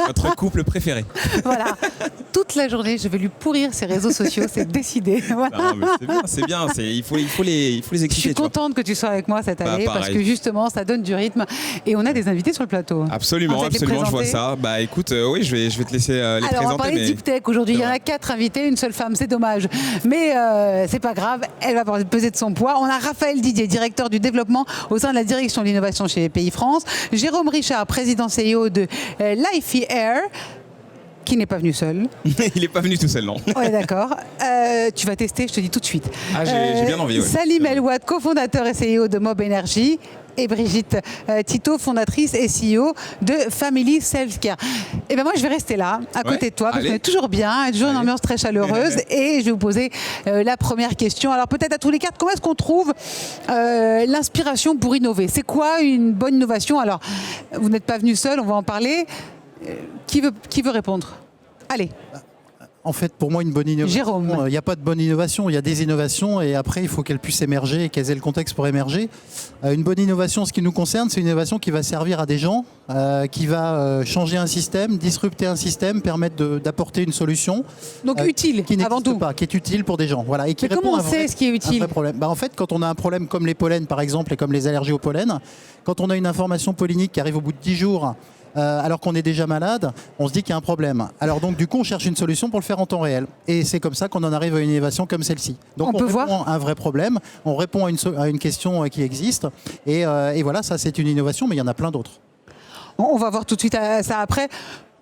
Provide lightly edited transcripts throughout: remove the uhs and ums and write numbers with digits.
Votre couple préféré. Voilà. Toute la journée, je vais lui pourrir ses réseaux sociaux, c'est décidé. Voilà. Non, mais c'est bien. Il faut les Je exciter. suis contente que tu sois avec moi cette année parce que justement, ça donne du rythme. Et on a des invités sur le plateau. Absolument, je vois ça. Bah écoute, oui, je vais te laisser les présenter. Alors, on va parler de Deep Tech aujourd'hui. Il y en a 4 invités, une seule femme, c'est dommage. Mais c'est pas grave, elle va peser de son poids. On a Raphaël Didier, directeur du développement au sein de la direction de l'innovation chez PI France. Jérôme Richard, président CEO de Lifey Air, qui n'est pas venu seul. Il n'est pas venu tout seul, non. Ouais, d'accord. Tu vas tester, je te dis tout de suite. Ah, j'ai bien envie. Ouais. Salim Elouad, cofondateur et CEO de Mob Energy. Et Brigitte Tito, fondatrice et CEO de Family Self Care. Et ben moi, je vais rester là, à côté de toi, parce qu'on est toujours bien, toujours une ambiance très chaleureuse. Et je vais vous poser la première question. Alors peut-être à tous les quatre, comment est-ce qu'on trouve l'inspiration pour innover? C'est quoi une bonne innovation? Alors, vous n'êtes pas venu seul, on va en parler. Qui veut répondre? Allez. En fait, pour moi, une bonne innovation, Jérôme. Il n'y a pas de bonne innovation, il y a des innovations et après, il faut qu'elles puissent émerger et qu'elles aient le contexte pour émerger. Une bonne innovation, ce qui nous concerne, c'est une innovation qui va servir à des gens, qui va changer un système, disrupter un système, permettre d'apporter une solution. Donc utile, qui avant tout. Pas, qui est utile pour des gens. Voilà, et qui mais comment on sait ce qui est utile? En fait, quand on a un problème comme les pollens, par exemple, et comme les allergies au pollen, quand on a une information pollinique qui arrive au bout de 10 jours, alors qu'on est déjà malade, on se dit qu'il y a un problème. Alors donc du coup, on cherche une solution pour le faire en temps réel. Et c'est comme ça qu'on en arrive à une innovation comme celle-ci. Donc on répond à un vrai problème, on répond à une question qui existe. Et voilà, ça c'est une innovation, mais il y en a plein d'autres. On va voir tout de suite ça après.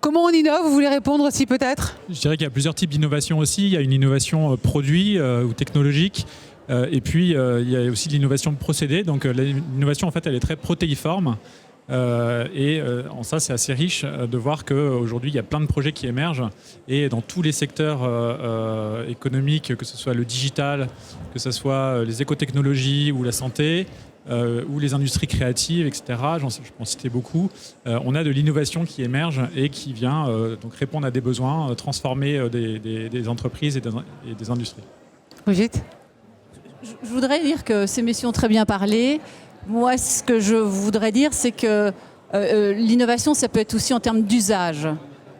Comment on innove? Vous voulez répondre aussi peut-être? Je dirais qu'il y a plusieurs types d'innovation aussi. Il y a une innovation produit ou technologique. Et puis il y a aussi de l'innovation de procédé. Donc l'innovation en fait elle est très protéiforme. En ça, c'est assez riche de voir qu'aujourd'hui, il y a plein de projets qui émergent et dans tous les secteurs économiques, que ce soit le digital, que ce soit les écotechnologies ou la santé, ou les industries créatives, etc. Je peux en citer beaucoup. On a de l'innovation qui émerge et qui vient donc répondre à des besoins, transformer des entreprises et des industries. Brigitte? Je voudrais dire que ces messieurs ont très bien parlé. Moi, ce que je voudrais dire, c'est que l'innovation, ça peut être aussi en termes d'usage.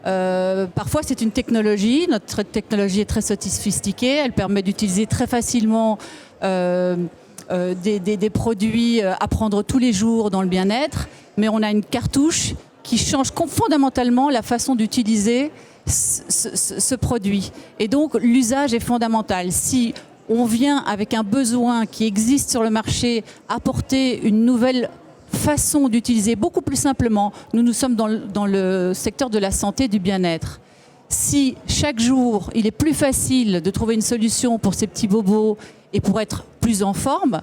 Parfois, c'est une technologie. Notre technologie est très sophistiquée. Elle permet d'utiliser très facilement des produits à prendre tous les jours dans le bien-être. Mais on a une cartouche qui change fondamentalement la façon d'utiliser ce produit. Et donc, l'usage est fondamental. Si on vient avec un besoin qui existe sur le marché, apporter une nouvelle façon d'utiliser beaucoup plus simplement. Nous sommes dans le secteur de la santé, du bien-être. Si chaque jour, il est plus facile de trouver une solution pour ces petits bobos et pour être plus en forme,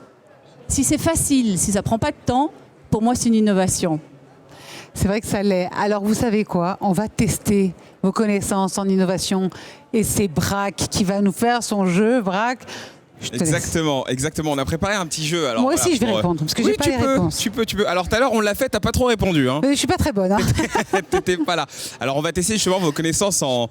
si c'est facile, si ça ne prend pas de temps, pour moi, c'est une innovation. C'est vrai que ça l'est. Alors, vous savez quoi? On va tester vos connaissances en innovation. Et c'est Braque qui va nous faire son jeu. Braque, Exactement. On a préparé un petit jeu. Alors, moi aussi, je vais répondre, parce que j'ai pas les réponses. Tu peux. Alors, tout à l'heure, on l'a fait, t'as pas trop répondu. Hein. Je suis pas très bonne. Hein. T'étais pas là. Alors, on va tester justement vos connaissances en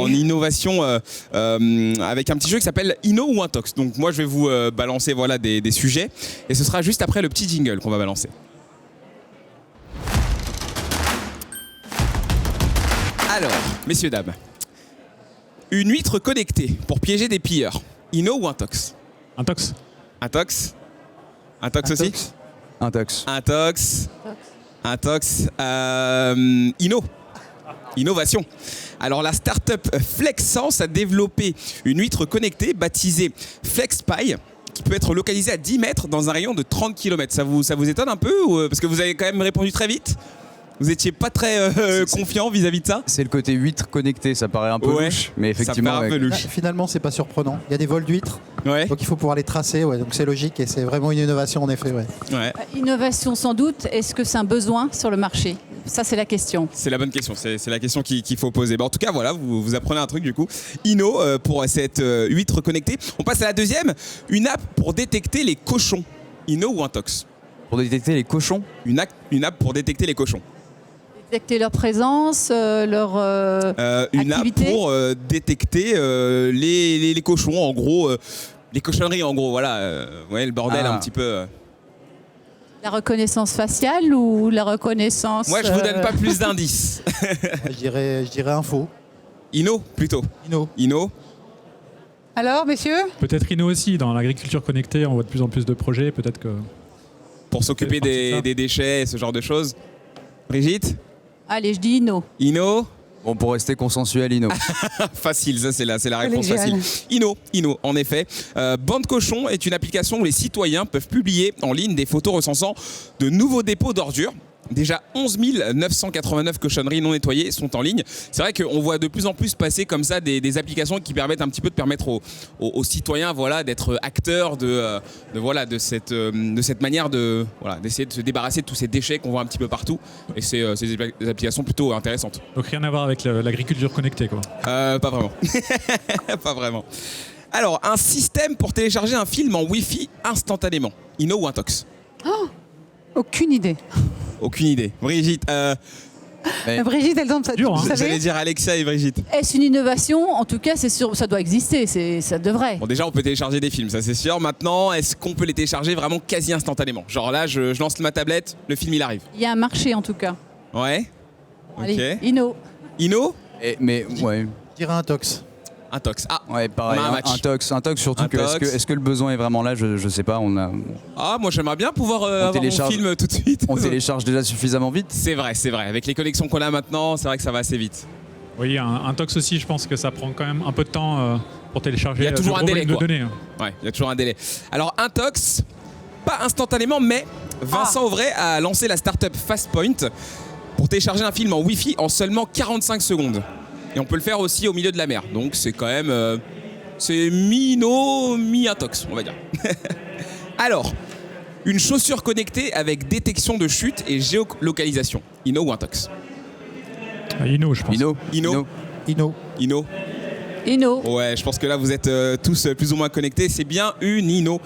innovation avec un petit jeu qui s'appelle Inno ou Intox. Donc, moi, je vais vous balancer des sujets. Et ce sera juste après le petit jingle qu'on va balancer. Alors, messieurs, dames, une huître connectée pour piéger des pilleurs. Inno ou Intox? Intox. Intox? Intox aussi? Intox. Intox. Inno. Innovation. Alors la start-up FlexSense a développé une huître connectée baptisée FlexPie qui peut être localisée à 10 mètres dans un rayon de 30 km. Ça vous étonne un peu parce que vous avez quand même répondu très vite? Vous n'étiez pas très confiant vis-à-vis de ça? C'est le côté huître connecté, ça paraît un peu louche, mais effectivement. Ça paraît un peu louche. Finalement, c'est pas surprenant. Il y a des vols d'huîtres, donc il faut pouvoir les tracer. Donc c'est logique et c'est vraiment une innovation en effet. Innovation sans doute. Est-ce que c'est un besoin sur le marché? Ça, c'est la question. C'est la bonne question. C'est la question qu'il faut poser. En tout cas, voilà, vous apprenez un truc du coup. Inno pour cette huître connectée. On passe à la deuxième. Une app pour détecter les cochons. Inno ou Intox? Pour détecter les cochons? Une app pour détecter les cochons. Détecter leur présence, leur une activité. app pour détecter les cochons, en gros, les cochonneries, en gros, voilà. Le bordel un petit peu. La reconnaissance faciale ou la reconnaissance... Moi, je vous donne pas plus d'indices. Je dirais info. Inno, plutôt. Inno. Alors, messieurs? Peut-être Inno aussi, dans l'agriculture connectée, on voit de plus en plus de projets, peut-être que... Pour s'occuper des déchets et ce genre de choses. Brigitte? Allez, je dis Inno. Inno? Bon, pour rester consensuel, Inno. Facile, ça c'est la réponse Collégial. facile. Inno, en effet. Bande Cochon est une application où les citoyens peuvent publier en ligne des photos recensant de nouveaux dépôts d'ordures. Déjà 11 989 cochonneries non nettoyées sont en ligne. C'est vrai qu'on voit de plus en plus passer comme ça des applications qui permettent un petit peu de permettre aux citoyens d'être acteurs de cette manière d'essayer de se débarrasser de tous ces déchets qu'on voit un petit peu partout. Et c'est des applications plutôt intéressantes. Donc rien à voir avec l'agriculture connectée, quoi. Pas vraiment. Pas vraiment. Alors, un système pour télécharger un film en Wi-Fi instantanément. Inno ou Intox? Aucune idée. Aucune idée. Brigitte, Brigitte, elle donne ça. Dur, hein. Vous savez? j'allais dire Alexia et Brigitte. Est-ce une innovation? En tout cas, c'est sûr, ça doit exister, ça devrait. Bon, déjà, on peut télécharger des films, ça c'est sûr. Maintenant, est-ce qu'on peut les télécharger vraiment quasi instantanément? Genre là, je lance ma tablette, le film il arrive. Il y a un marché en tout cas. Ouais. Allez, Ok. Inno. Inno? Mais ouais. Je dirais intox. Intox. Ah, Ouais, pareil. On a un match. Intox surtout. Intox. Est-ce que le besoin est vraiment là? Je sais pas. moi j'aimerais bien pouvoir avoir mon télécharge. film tout de suite. On télécharge déjà suffisamment vite. C'est vrai. Avec les connexions qu'on a maintenant, c'est vrai que ça va assez vite. Oui, un tox aussi, je pense que ça prend quand même un peu de temps pour télécharger. Il y a toujours de un gros délai, volumes quoi. de données. Ouais, il y a toujours un délai. Alors Intox, pas instantanément, mais Vincent Auvray a lancé la startup Fastpoint pour télécharger un film en Wi-Fi en seulement 45 secondes. Et on peut le faire aussi au milieu de la mer. Donc c'est quand même... c'est mi-Inno, mi-Intox, on va dire. Alors, une chaussure connectée avec détection de chute et géolocalisation. Inno ou Intox? Inno, je pense. Inno. Inno. Ouais, je pense que là vous êtes tous plus ou moins connectés. C'est bien une Inno.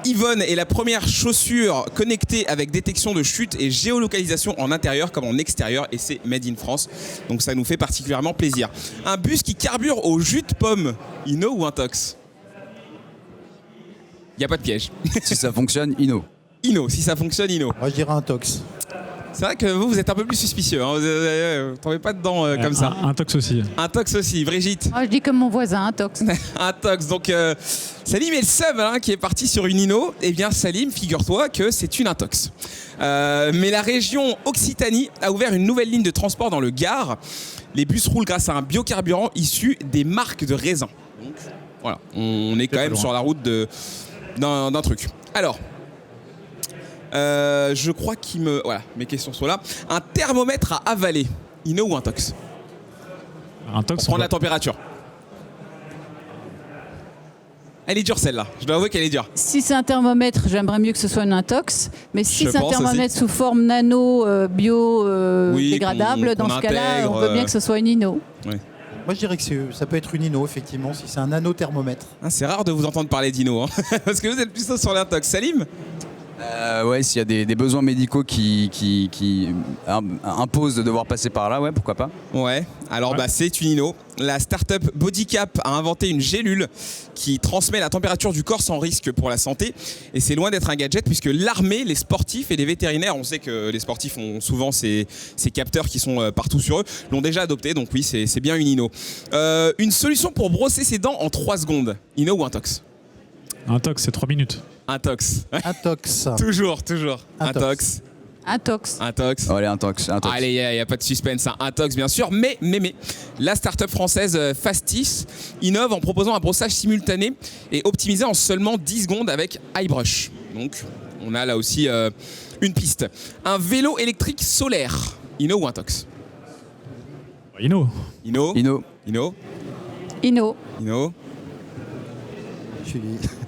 Yvonne est la première chaussure connectée avec détection de chute et géolocalisation en intérieur comme en extérieur, et c'est made in France. Donc ça nous fait particulièrement plaisir. Un bus qui carbure au jus de pomme. Inno ou Intox? Il n'y a pas de piège. Si ça fonctionne, Inno. Inno, si ça fonctionne, Inno. Moi, je dirais intox. C'est vrai que vous êtes un peu plus suspicieux. Hein. Vous tombez pas dedans comme ça. Un tox aussi. Intox aussi. Brigitte? Moi, je dis comme mon voisin, Intox. Intox. Donc Salim est le seul qui est parti sur une Inno. Eh bien Salim, figure-toi que c'est une Intox. Mais la région Occitanie a ouvert une nouvelle ligne de transport dans le Gard. Les bus roulent grâce à un biocarburant issu des marques de raisin. Donc voilà, on est quand même sur la route d'un truc. Alors, je crois voilà, mes questions sont là. Un thermomètre à avaler. Inno ou Intox? Un tox. Pour prendre la température. Elle est dure celle-là, je dois avouer qu'elle est dure. Si c'est un thermomètre, j'aimerais mieux que ce soit une Intox. Mais si Je c'est un pense thermomètre aussi. sous forme nano, bio, Oui, dégradable, qu'on dans ce cas-là, intègre, on veut bien que ce soit une Inno. Moi, je dirais que ça peut être une Inno, effectivement, si c'est un nanothermomètre. Ah, c'est rare de vous entendre parler d'Inno, hein. Parce que vous êtes plutôt sur l'Intox. Salim? Ouais, s'il y a des besoins médicaux qui imposent de devoir passer par là, ouais, pourquoi pas. Ouais, alors c'est une Inno. La startup Bodycap a inventé une gélule qui transmet la température du corps sans risque pour la santé. Et c'est loin d'être un gadget puisque l'armée, les sportifs et les vétérinaires, on sait que les sportifs ont souvent ces capteurs qui sont partout sur eux, l'ont déjà adopté. Donc oui, c'est bien une Inno. Une solution pour brosser ses dents en 3 secondes. Inno ou Intox? Un tox, c'est 3 minutes. Intox. Intox. Toujours. Intox. Intox. Intox. Oh, allez, Intox. Allez, il n'y a pas de suspense, hein. Intox bien sûr, mais la start-up française Fastis innove en proposant un brossage simultané et optimisé en seulement 10 secondes avec iBrush. Donc on a là aussi une piste. Un vélo électrique solaire. Inno ou Intox? Inno. Inno. Inno.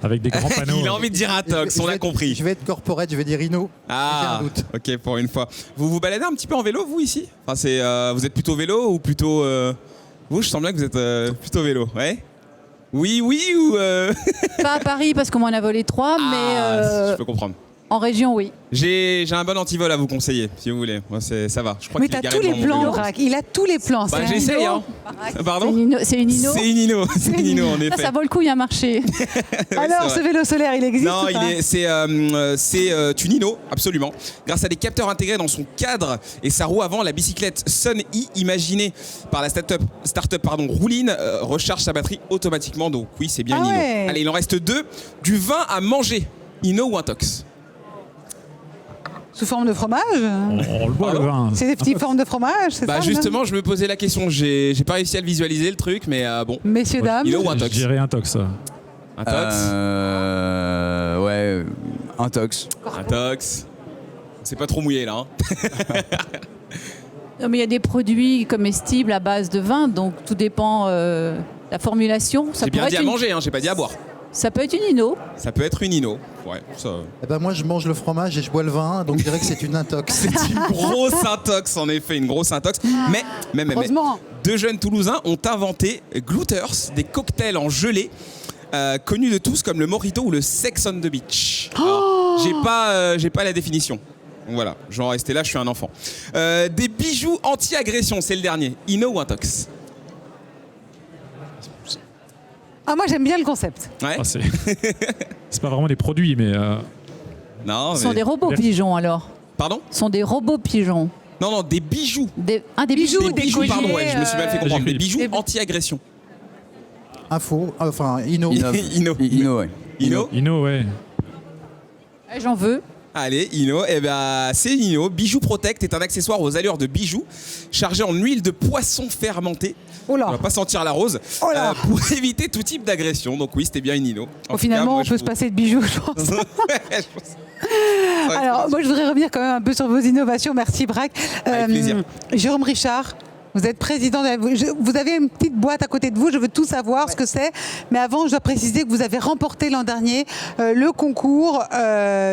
Avec des grands panneaux. Il a envie de dire Intox, on l'a compris. Je vais être corporate, je vais dire Inno. Ah, J'ai un doute. ok, pour une fois. Vous vous baladez un petit peu en vélo, vous, ici? Enfin, vous êtes plutôt vélo ou plutôt... Vous, je sens bien que vous êtes plutôt vélo, ouais? Oui ou... Pas à Paris parce qu'on m'en a volé 3, mais je peux comprendre. En région, oui. J'ai un bon antivol à vous conseiller, si vous voulez. Moi, ça va. Je crois Mais qu'il est t'as garé tous les devant mon plans, bureau. Braque. Il a tous les plans. Bah, c'est un j'essaye, Hino. hein. Pardon? C'est une Hino. C'est une Hino, c'est une Hino, en Ça, effet. ça vaut le coup, il y a un marché. Alors, c'est ce vrai. vélo solaire, il existe Non, ou pas c'est une Hino, absolument. Grâce à des capteurs intégrés dans son cadre et sa roue avant, la bicyclette Sun E, imaginée par la start-up Rouline, recharge sa batterie automatiquement. Donc oui, c'est bien Ah une Hino. ouais. Allez, il en reste 2. Du vin à manger, Hino ou Intox? Sous forme de fromage On le boit, le vin. C'est des petites formes de fromage, c'est Bah ça justement, je me posais la question. J'ai pas réussi à le visualiser le truc, mais bon. Messieurs, dames. Hino ou Je Intox? dirais Intox. Intox. Ouais, Intox. Intox. C'est pas trop mouillé là. Hein. Non, mais il y a des produits comestibles à base de vin, donc tout dépend de la formulation. Ça J'ai bien pourrait dit être à une- manger, hein, j'ai pas dit à boire. Ça peut être une Hino. Ça peut être une Hino. Ouais, ça. Eh ben moi, je mange le fromage et je bois le vin, donc je dirais que c'est une intox. C'est une grosse intox, en effet, une grosse intox. Mais, Heureusement. deux jeunes Toulousains ont inventé Glooters, des cocktails en gelée, connus de tous comme le Mojito ou le Sex on the Beach. Alors, j'ai pas la définition. Donc voilà, j'en restais là, je suis un enfant. Des bijoux anti-agression, c'est le dernier. Hino ou Intox? Ah, moi, j'aime bien le concept. Ouais. Ah, c'est pas vraiment des produits, mais Non, Ce sont mais- des robots pigeons, alors. Pardon? Ce sont des robots pigeons. Non, des bijoux. Des Bijoux, bijoux. Des bijoux, colliers, pardon, ouais, je me suis mal fait comprendre. J'ai Des bijoux Des- anti-agression. Info, enfin, Hino. Hino. Ouais. Hino? Hino, ouais. J'en veux. Allez, Hino, eh ben, c'est Hino. Bijou Protect est un accessoire aux allures de bijoux, chargé en huile de poisson fermenté. Oh là. On va pas sentir la rose. Oh là. Pour éviter tout type d'agression. Donc oui, c'était bien une Hino. En tout cas, Finalement, moi, on peut se passer de bijoux, je pense. Ouais, je pense. Alors, moi, je voudrais revenir quand même un peu sur vos innovations. Merci, Braque. Avec plaisir. Jérôme Richard, vous êtes président. Vous avez une petite boîte à côté de vous. Je veux tout savoir ce que c'est. Mais avant, je dois préciser que vous avez remporté l'an dernier le concours,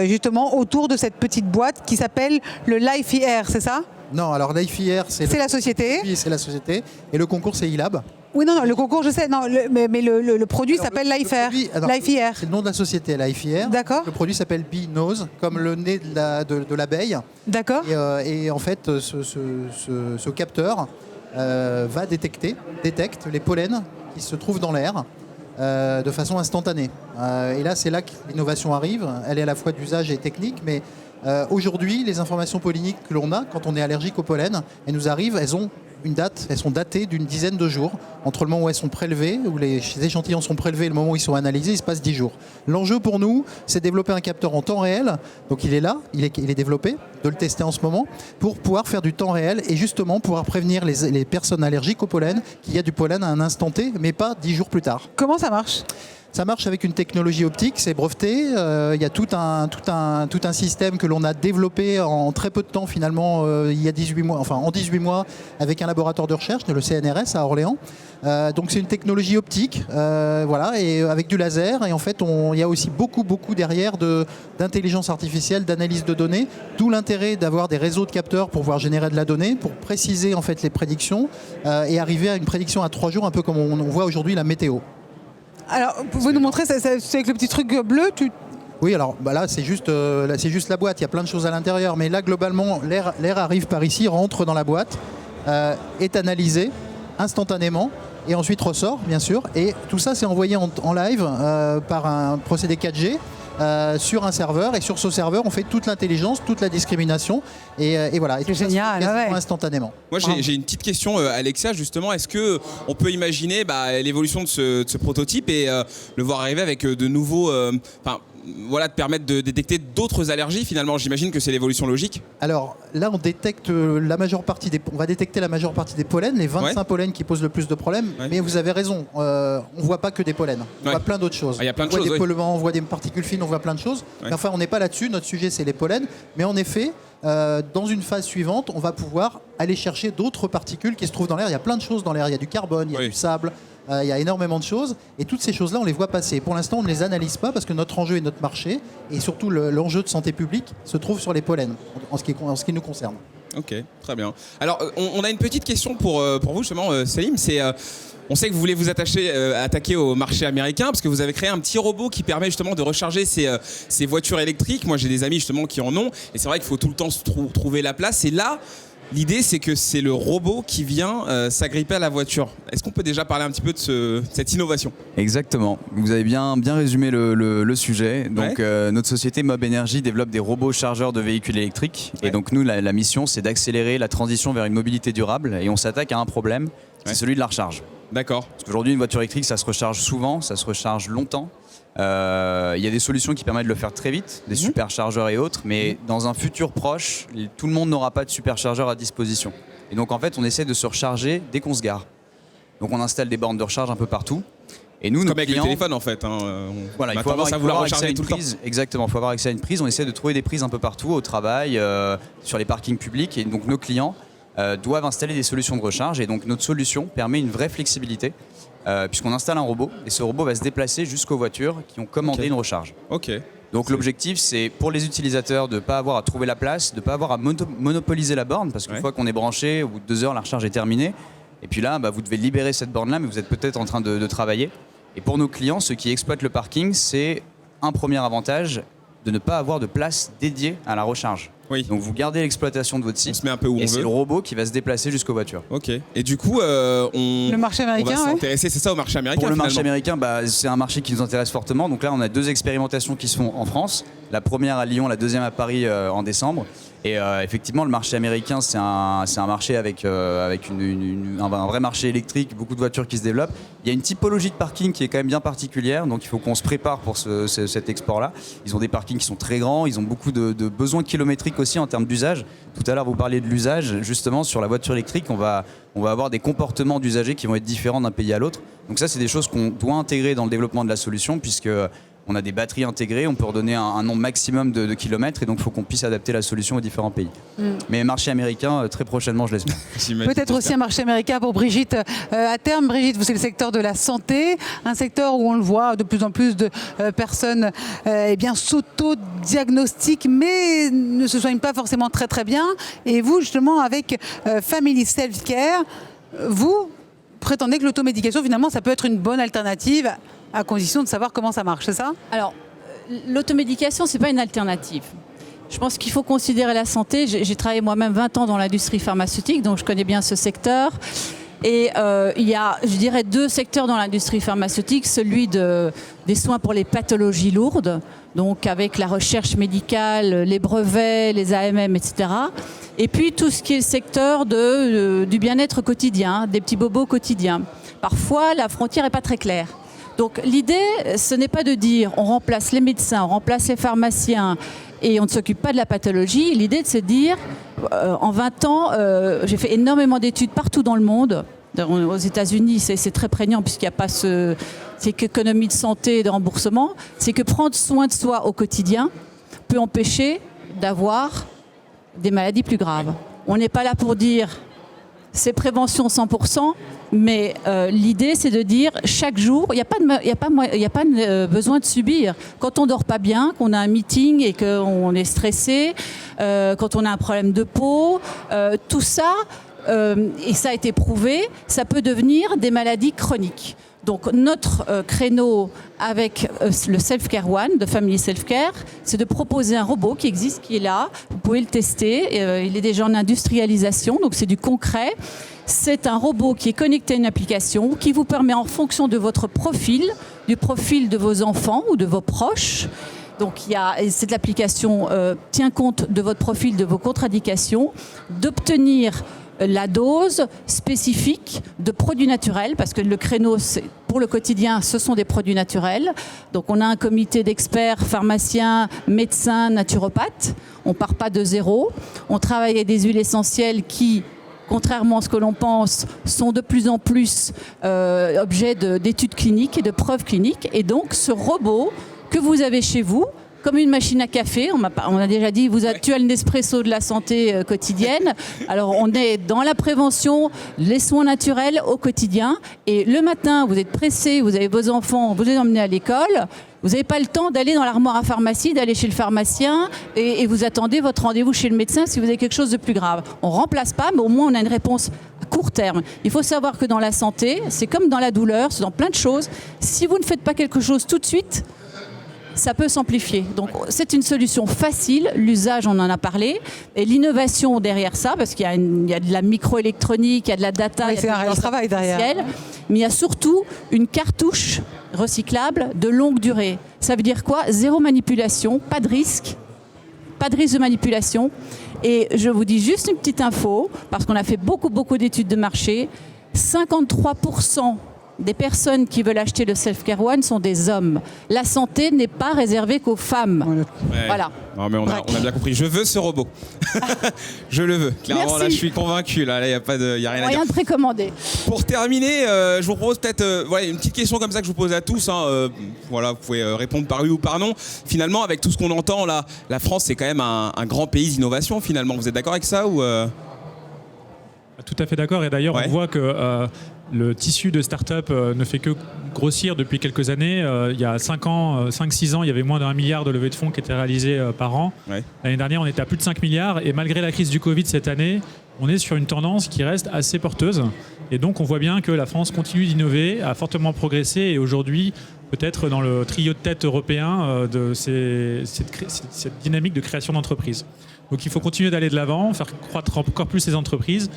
justement, autour de cette petite boîte qui s'appelle le Life Air, c'est ça? Non, alors l'IFIR, c'est la société. C'est la société. Et le concours, c'est iLab. Oui, non, le concours, je sais. Non, mais le produit Alors, s'appelle le Life Air. produit- alors, Life Air. C'est le nom de la société, l'IFIR. D'accord. Le produit s'appelle Bee Nose, comme le nez de l'abeille. D'accord. Et en fait, ce capteur détecte les pollens qui se trouvent dans l'air de façon instantanée. Et là, c'est là que l'innovation arrive. Elle est à la fois d'usage et technique, mais aujourd'hui, les informations polliniques que l'on a quand on est allergique au pollen, elles nous arrivent, elles ont une date, elles sont datées d'une dizaine de jours. Entre le moment où elles sont prélevées, où les échantillons sont prélevés et le moment où ils sont analysés, il se passe 10 jours. L'enjeu pour nous, c'est de développer un capteur en temps réel. Donc il est là, il est développé, de le tester en ce moment, pour pouvoir faire du temps réel et justement pouvoir prévenir les personnes allergiques au pollen qu'il y a du pollen à un instant T, mais pas 10 jours plus tard. Comment ça marche? Ça marche avec une technologie optique, c'est breveté. Il y a tout un système que l'on a développé en très peu de temps finalement, il y a 18 mois, enfin en 18 mois, avec un laboratoire de recherche, le CNRS à Orléans. Donc c'est une technologie optique, voilà, et avec du laser. Et en fait, il y a aussi beaucoup derrière d'intelligence artificielle, d'analyse de données. D'où l'intérêt d'avoir des réseaux de capteurs pour pouvoir générer de la donnée, pour préciser en fait les prédictions et arriver à une prédiction à 3 jours, un peu comme on voit aujourd'hui la météo. Alors, pouvez-vous nous montrer, c'est avec le petit truc bleu Oui, alors là, c'est juste la boîte. Il y a plein de choses à l'intérieur. Mais là, globalement, l'air arrive par ici, rentre dans la boîte, est analysé instantanément et ensuite ressort, bien sûr. Et tout ça, c'est envoyé en live par un procédé 4G. Sur un serveur, et sur ce serveur on fait toute l'intelligence, toute la discrimination et voilà, et tout ça se fait génial, quasiment ouais. instantanément. Moi, j'ai une petite question, Alexia, justement. Est-ce qu'on peut imaginer l'évolution de ce prototype et le voir arriver avec de nouveaux... voilà, de permettre de détecter d'autres allergies, finalement? J'imagine que c'est l'évolution logique. Alors là, on détecte la majeure partie on va détecter la majeure partie des pollens, les 25 pollens qui posent le plus de problèmes. Ouais. Mais vous avez raison, on voit pas que des pollens, on Ouais. voit plein d'autres choses. Ah, il y a plein de on voit choses, des oui. polluants, on voit des particules fines, on voit plein de choses. Ouais. Mais enfin, on n'est pas là-dessus. Notre sujet, c'est les pollens. Mais en effet, dans une phase suivante, on va pouvoir aller chercher d'autres particules qui se trouvent dans l'air. Il y a plein de choses dans l'air. Il y a du carbone, il y a Oui. du sable. Il y a énormément de choses et toutes ces choses-là, on les voit passer. Pour l'instant, on ne les analyse pas parce que notre enjeu et notre marché, et surtout l'enjeu de santé publique, se trouve sur les pollens, en ce qui nous concerne. Ok, très bien. Alors, on a une petite question pour vous, justement, Selim. On sait que vous voulez vous attaquer au marché américain parce que vous avez créé un petit robot qui permet justement de recharger ces voitures électriques. Moi, j'ai des amis justement qui en ont. Et c'est vrai qu'il faut tout le temps trouver la place. Et là, l'idée, c'est que c'est le robot qui vient s'agripper à la voiture. Est-ce qu'on peut déjà parler un petit peu de cette innovation ? Exactement. Vous avez bien résumé le sujet. Donc, notre société Mob Energy développe des robots chargeurs de véhicules électriques. Ouais. Et donc, nous, la mission, c'est d'accélérer la transition vers une mobilité durable. Et on s'attaque à un problème, c'est celui de la recharge. D'accord. Parce qu'aujourd'hui, une voiture électrique, ça se recharge souvent, ça se recharge longtemps. Il y a des solutions qui permettent de le faire très vite, des superchargeurs et autres, mais dans un futur proche, tout le monde n'aura pas de superchargeur à disposition. Et donc en fait, on essaie de se recharger dès qu'on se gare. Donc on installe des bornes de recharge un peu partout. Et nous, comme avec le téléphone en fait. Voilà, il faut avoir accès à une prise. Exactement, il faut avoir accès à une prise. On essaie de trouver des prises un peu partout, au travail, sur les parkings publics. Et donc nos clients doivent installer des solutions de recharge. Et donc notre solution permet une vraie flexibilité. Puisqu'on installe un robot et ce robot va se déplacer jusqu'aux voitures qui ont commandé une recharge. Donc l'objectif, c'est pour les utilisateurs de ne pas avoir à trouver la place, de ne pas avoir à monopoliser la borne, parce qu'une fois qu'on est branché, au bout de 2 heures, la recharge est terminée. Et puis là, vous devez libérer cette borne-là, mais vous êtes peut-être en train de travailler. Et pour nos clients, ceux qui exploitent le parking, c'est un premier avantage de ne pas avoir de place dédiée à la recharge. Oui. Donc vous gardez l'exploitation de votre site. On se met un peu où on veut. Et c'est le robot qui va se déplacer jusqu'aux voitures. Ok. Et du coup, le marché américain, on va s'intéresser, c'est ça, au marché américain. Pour le marché américain, c'est un marché qui nous intéresse fortement. Donc là, on a 2 expérimentations qui se font en France. La première à Lyon, la deuxième à Paris en décembre. Et effectivement, le marché américain, c'est un marché avec un vrai marché électrique, beaucoup de voitures qui se développent. Il y a une typologie de parking qui est quand même bien particulière, donc il faut qu'on se prépare pour cet export-là. Ils ont des parkings qui sont très grands, ils ont beaucoup de besoins kilométriques aussi en termes d'usage. Tout à l'heure, vous parliez de l'usage. Justement, sur la voiture électrique, on va avoir des comportements d'usagers qui vont être différents d'un pays à l'autre. Donc ça, c'est des choses qu'on doit intégrer dans le développement de la solution, puisque on a des batteries intégrées, on peut redonner un nombre maximum de kilomètres et donc il faut qu'on puisse adapter la solution aux différents pays. Mais marché américain, très prochainement, je l'espère. Peut-être aussi un marché américain pour Brigitte. À terme, Brigitte, vous, c'est le secteur de la santé, un secteur où on le voit, de plus en plus de personnes s'auto-diagnostiquent, mais ne se soignent pas forcément très très bien. Et vous, justement, avec Family Self Care, vous prétendez que l'automédication, finalement, ça peut être une bonne alternative à condition de savoir comment ça marche, c'est ça ? Alors, l'automédication, ce n'est pas une alternative. Je pense qu'il faut considérer la santé. J'ai travaillé moi-même 20 ans dans l'industrie pharmaceutique, donc je connais bien ce secteur. Et il y a, je dirais, 2 secteurs dans l'industrie pharmaceutique. Celui des soins pour les pathologies lourdes, donc avec la recherche médicale, les brevets, les AMM, etc. Et puis tout ce qui est le secteur du bien-être quotidien, des petits bobos quotidiens. Parfois, la frontière n'est pas très claire. Donc l'idée, ce n'est pas de dire on remplace les médecins, on remplace les pharmaciens et on ne s'occupe pas de la pathologie. L'idée, c'est de dire, en 20 ans, j'ai fait énormément d'études partout dans le monde. Aux États-Unis, c'est très prégnant puisqu'il n'y a pas cette économie de santé et de remboursement. C'est que prendre soin de soi au quotidien peut empêcher d'avoir des maladies plus graves. On n'est pas là pour dire c'est prévention 100%, mais l'idée, c'est de dire chaque jour, il n'y a pas besoin de subir. Quand on ne dort pas bien, qu'on a un meeting et qu'on est stressé, quand on a un problème de peau, tout ça, et ça a été prouvé, ça peut devenir des maladies chroniques. Donc notre créneau avec le Self-Care One de Family Self-Care, c'est de proposer un robot qui existe, qui est là. Vous pouvez le tester. Il est déjà en industrialisation, donc c'est du concret. C'est un robot qui est connecté à une application qui vous permet, en fonction de votre profil, du profil de vos enfants ou de vos proches, donc cette application tient compte de votre profil, de vos contre-indications, d'obtenir la dose spécifique de produits naturels, parce que le créneau, pour le quotidien, ce sont des produits naturels. Donc on a un comité d'experts, pharmaciens, médecins, naturopathes. On ne part pas de zéro. On travaille avec des huiles essentielles qui, contrairement à ce que l'on pense, sont de plus en plus objets d'études cliniques et de preuves cliniques. Et donc ce robot que vous avez chez vous, comme une machine à café, on a déjà dit, tu as le Nespresso de la santé quotidienne. Alors on est dans la prévention, les soins naturels au quotidien. Et le matin, vous êtes pressé, vous avez vos enfants, vous les emmenez à l'école. Vous n'avez pas le temps d'aller dans l'armoire à pharmacie, d'aller chez le pharmacien et vous attendez votre rendez-vous chez le médecin si vous avez quelque chose de plus grave. On ne remplace pas, mais au moins on a une réponse à court terme. Il faut savoir que dans la santé, c'est comme dans la douleur, c'est dans plein de choses. Si vous ne faites pas quelque chose tout de suite, ça peut s'amplifier. Donc c'est une solution facile, l'usage on en a parlé, et l'innovation derrière ça, parce qu'il y a de la microélectronique, il y a de la data, Oui, il y a c'est de un réel travail derrière. mais il y a surtout une cartouche recyclable de longue durée. Ça veut dire quoi? Zéro manipulation, pas de risque de manipulation. Et je vous dis juste une petite info, parce qu'on a fait beaucoup d'études de marché, 53% des personnes qui veulent acheter le Self-Care One sont des hommes. La santé n'est pas réservée qu'aux femmes. Ouais. Voilà. Non, mais on a bien compris. Je veux ce robot. Je le veux. Clairement, Merci. là, je suis convaincu. Là, il n'y a rien à dire. Rien de précommandé. Pour terminer, je vous propose peut-être une petite question comme ça que je vous pose à tous. Voilà, vous pouvez répondre par oui ou par non. Finalement, avec tout ce qu'on entend, là, la France, c'est quand même un grand pays d'innovation, finalement. Vous êtes d'accord avec ça ou Tout à fait d'accord. Et d'ailleurs, on voit que le tissu de start-up ne fait que grossir depuis quelques années. Il y a 5-6 ans, il y avait moins d'1 milliard de levées de fonds qui étaient réalisées par an. Ouais. L'année dernière, on était à plus de 5 milliards. Et malgré la crise du Covid cette année, on est sur une tendance qui reste assez porteuse. Et donc, on voit bien que la France continue d'innover, a fortement progressé. Et aujourd'hui, peut-être dans le trio de tête européen de cette dynamique de création d'entreprises. Donc, il faut continuer d'aller de l'avant, faire croître encore plus ces entreprises.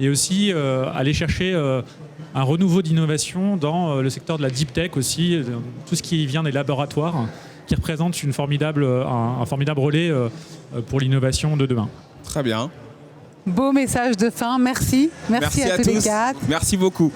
Et aussi aller chercher un renouveau d'innovation dans le secteur de la deep tech aussi, tout ce qui vient des laboratoires, qui représente un formidable relais pour l'innovation de demain. Très bien. Beau message de fin, merci. Merci à tous les quatre. Merci beaucoup.